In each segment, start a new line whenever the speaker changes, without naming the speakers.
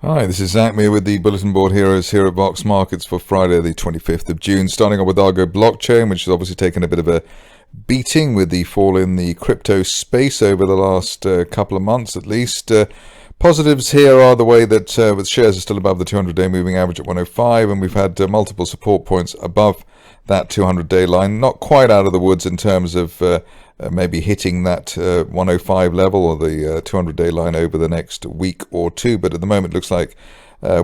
Hi, this is Zak Mir with the Bulletin Board Heroes here at Vox Markets for Friday the 25th of June. Starting off with Argo Blockchain, which has obviously taken a bit of a beating with the fall in the crypto space over the last couple of months at least. Positives here are the way that with shares are still above the 200-day moving average at 105, and we've had multiple support points above that 200-day line. Not quite out of the woods in terms of maybe hitting that 105 level or the 200-day line over the next week or two, but at the moment it looks like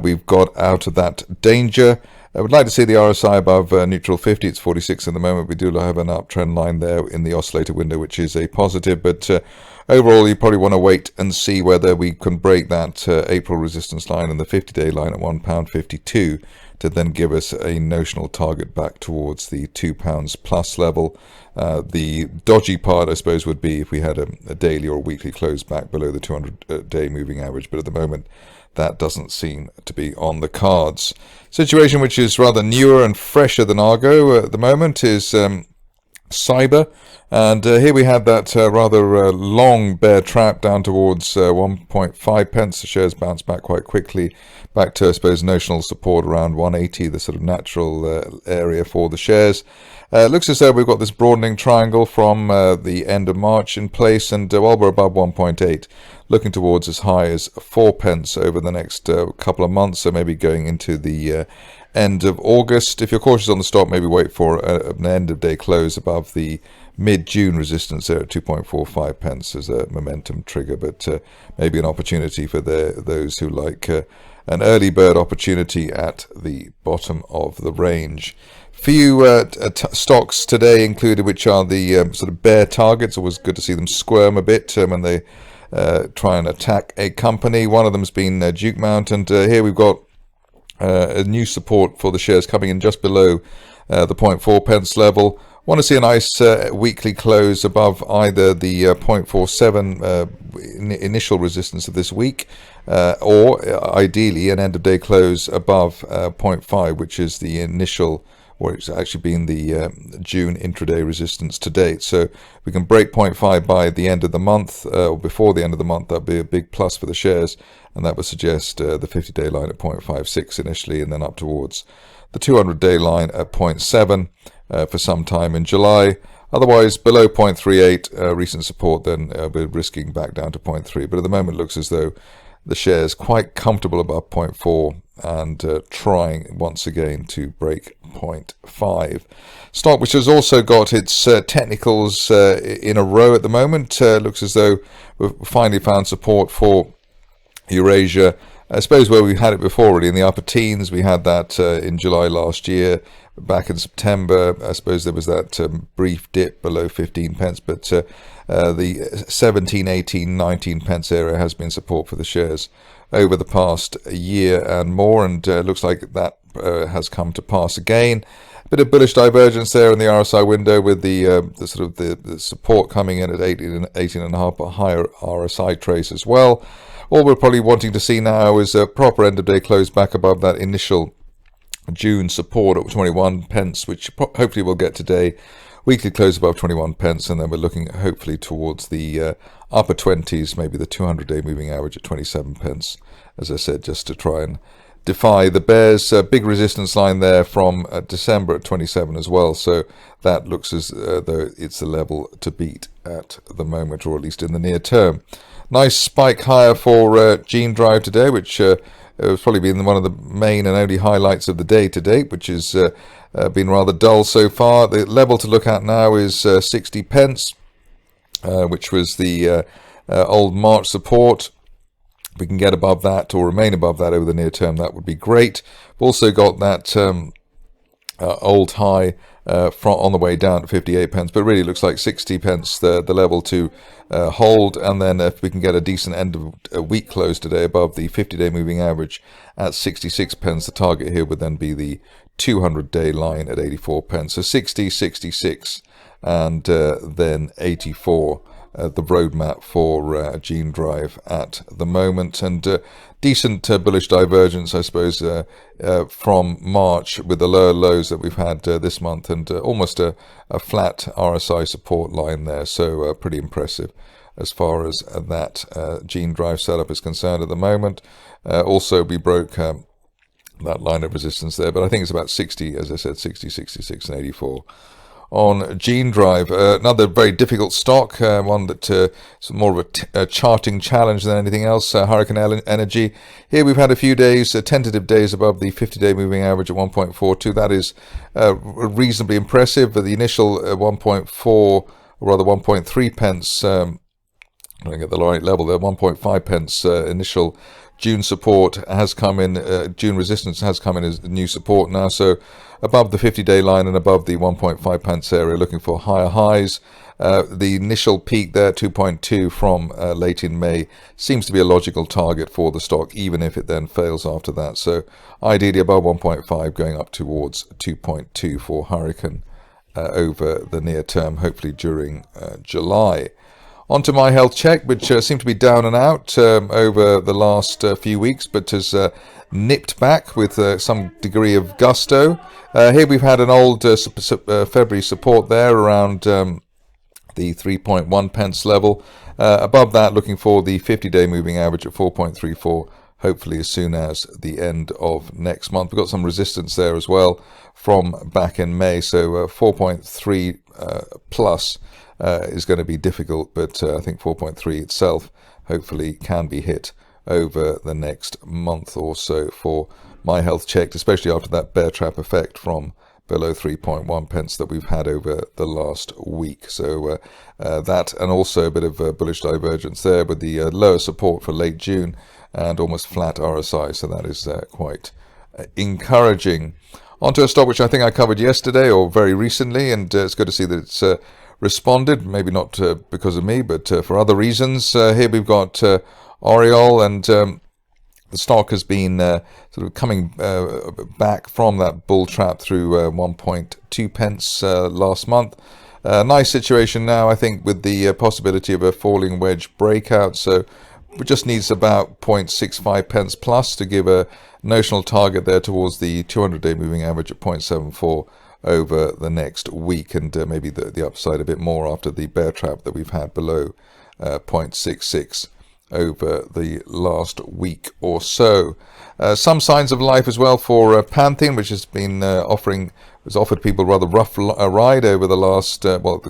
we've got out of that danger. I would like to see the RSI above neutral 50. It's 46 at the moment. We do have an uptrend line there in the oscillator window, which is a positive, but overall you probably want to wait and see whether we can break that April resistance line and the 50-day line at £1.52 to then give us a notional target back towards the £2 plus level. The dodgy part, I suppose, would be if we had a daily or a weekly close back below the 200-day moving average, but at the moment that doesn't seem to be on the cards. Situation which is rather newer and fresher than Argo at the moment is Cyba, and here we had that rather long bear trap down towards 1.5 pence. The shares bounced back quite quickly back to, I suppose, notional support around 180, the sort of natural area for the shares. It looks as though we've got this broadening triangle from the end of March in place, and while we're above 1.8, looking towards as high as 4 pence over the next couple of months, so maybe going into the end of August. If you're cautious on the stock, maybe wait for an end of day close above the mid-June resistance there at 2.45 pence as a momentum trigger, but maybe an opportunity for those who like an early bird opportunity at the bottom of the range. Few stocks today included which are the sort of bear targets. Always good to see them squirm a bit when they try and attack a company. One of them has been Dukemount, and here we've got a new support for the shares coming in just below the 0.4 pence level. Want to see a nice weekly close above either the 0.47 initial resistance of this week, or ideally an end of day close above 0.5, which is the initial, or it's actually been the June intraday resistance to date. So we can break 0.5 by the end of the month, or before the end of the month. That'd be a big plus for the shares, and that would suggest the 50-day line at 0.56 initially, and then up towards the 200-day line at 0.7 for some time in July. Otherwise, below 0.38 recent support, then we're risking back down to 0.3. But at the moment, it looks as though the share's quite comfortable above 0.4 and trying once again to break 0.5. Stock which has also got its technicals in a row at the moment. Looks as though we've finally found support for Eurasia. I suppose where we had it before, really, in the upper teens. We had that in July last year. Back in September, I suppose there was that brief dip below 15 pence, but the 17, 18, 19 pence area has been support for the shares over the past year and more, and looks like that has come to pass again. A bit of bullish divergence there in the RSI window, with the sort of the support coming in at 18.5, but higher RSI trace as well. All we're probably wanting to see now is a proper end of day close back above that initial June support at 21 pence, which hopefully we'll get today. Weekly close above 21 pence, and then we're looking hopefully towards the upper 20s, maybe the 200-day moving average at 27 pence. As I said, just to try and defy the bears. Big resistance line there from December at 27 as well, so that looks as though it's the level to beat at the moment, or at least in the near term. Nice spike higher for Genedrive today, which has probably been one of the main and only highlights of the day to date, which has been rather dull so far. The level to look at now is 60 pence, which was the old March support. If we can get above that or remain above that over the near term, that would be great. We've also got that old high on the way down to 58 pence, but really looks like 60 pence the level to hold, and then if we can get a decent end of a week close today above the 50-day moving average at 66 pence, the target here would then be the 200-day line at 84 pence. So 60, 66, and then 84. The roadmap for Genedrive at the moment, and decent bullish divergence, I suppose, from March with the lower lows that we've had this month, and almost a flat RSI support line there, so pretty impressive. as far as that Genedrive setup is concerned at the moment. Also, we broke that line of resistance there, but I think it's about 60, as I said, 60, 66 and 84. On Genedrive, another very difficult stock, one that is more of a charting challenge than anything else. Hurricane Energy. Here we've had a few days, tentative days above the 50-day moving average at 1.42. That is reasonably impressive. But the initial 1.4, or rather 1.3 pence, I don't get the right level there, 1.5 pence initial June support has come in, June resistance has come in as new support now, so above the 50-day line and above the 1.5 pence area, looking for higher highs. The initial peak there, 2.2 from late in May, seems to be a logical target for the stock, even if it then fails after that. So ideally above 1.5, going up towards 2.2 for Hurricane over the near term, hopefully during July. On to MyHealthChecked, which seemed to be down and out over the last few weeks, but has nipped back with some degree of gusto. Here we've had an old February support there around the 3.1 pence level. Above that, looking for the 50-day moving average at 4.34, hopefully as soon as the end of next month. We've got some resistance there as well from back in May, so 4.3 plus is going to be difficult, but I think 4.3 itself hopefully can be hit over the next month or so for MyHealthChecked, especially after that bear trap effect from below 3.1 pence that we've had over the last week. So that, and also a bit of bullish divergence there with the lower support for late June and almost flat RSI, so that is quite encouraging. Onto a stock which I think I covered yesterday or very recently, and it's good to see that it's responded, maybe not because of me, but for other reasons. Here we've got Oriole, and the stock has been sort of coming back from that bull trap through 1.2 pence last month. Nice situation now, I think, with the possibility of a falling wedge breakout. So it just needs about 0.65 pence plus to give a notional target there towards the 200-day moving average at 0.74 over the next week, and maybe the upside a bit more after the bear trap that we've had below 0.66 over the last week or so. Some signs of life as well for Pantheon, which has been offered people rather rough ride over the last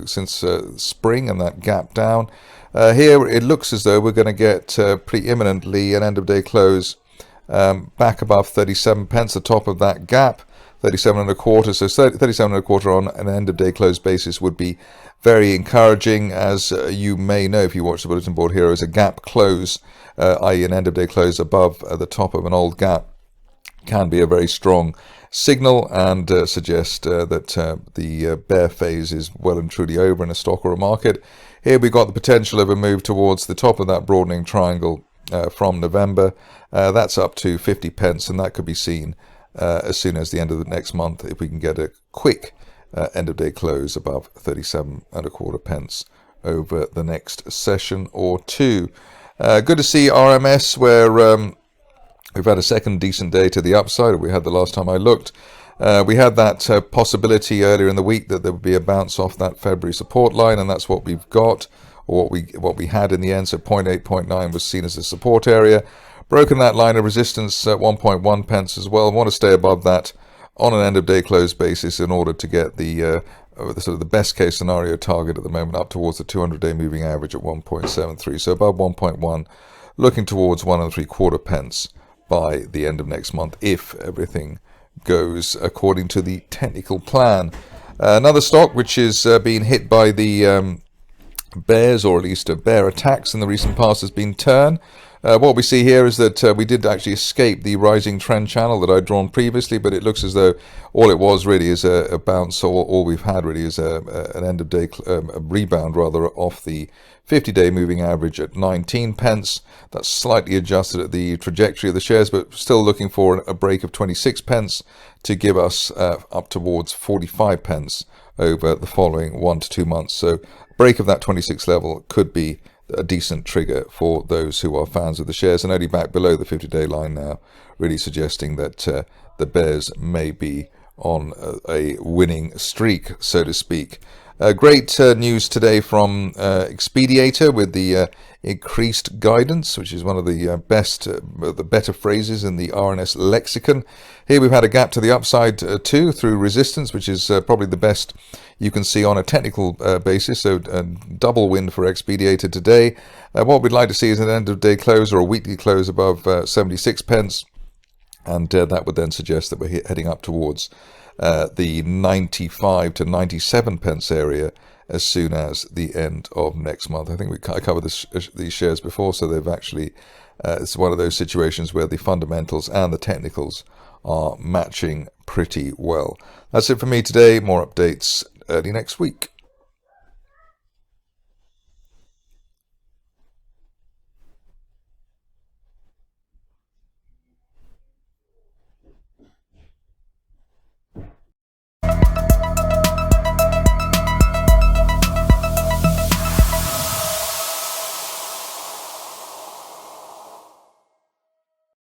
since spring and that gap down. Here it looks as though we're going to get pretty imminently an end of day close back above 37 pence, the top of that gap. 37 and a quarter, so 37 and a quarter on an end of day close basis would be very encouraging. As you may know if you watch the bulletin board here, as a gap close, i.e. an end of day close above the top of an old gap, can be a very strong signal and suggest that the bear phase is well and truly over in a stock or a market. Here we've got the potential of a move towards the top of that broadening triangle from November. That's up to 50 pence, and that could be seen as soon as the end of the next month if we can get a quick end of day close above 37 and a quarter pence over the next session or two. Good to see RMS, where we've had a second decent day to the upside. We had the last time I looked. We had that possibility earlier in the week that there would be a bounce off that February support line, and that's what we've got, or what we had in the end. So 0.8, 0.9 was seen as a support area. Broken that line of resistance at 1.1 pence as well. Want to stay above that on an end of day close basis in order to get the sort of the best case scenario target at the moment up towards the 200-day moving average at 1.73. So above 1.1, looking towards 1.75 pence by the end of next month if everything goes according to the technical plan. Another stock which is being hit by the bears, or at least bear attacks in the recent past, has been Tern. What we see here is that we did actually escape the rising trend channel that I'd drawn previously, but it looks as though all it was really is a bounce, or all we've had really is an end of day a rebound rather off the 50-day moving average at 19 pence. That's slightly adjusted at the trajectory of the shares, but still looking for a break of 26 pence to give us up towards 45 pence over the following 1 to 2 months. So break of that 26 level could be a decent trigger for those who are fans of the shares, and only back below the 50-day line now, really suggesting that the bears may be on a winning streak, so to speak. Great news today from Xpediator with the increased guidance, which is one of the the better phrases in the RNS lexicon. Here we've had a gap to the upside too through resistance, which is probably the best you can see on a technical basis. So double win for Xpediator today. What we'd like to see is an end of day close or a weekly close above 76 pence. And that would then suggest that we're heading up towards the 95 to 97 pence area as soon as the end of next month. I think I covered these shares before, so they've actually, it's one of those situations where the fundamentals and the technicals are matching pretty well. That's it for me today. More updates early next week.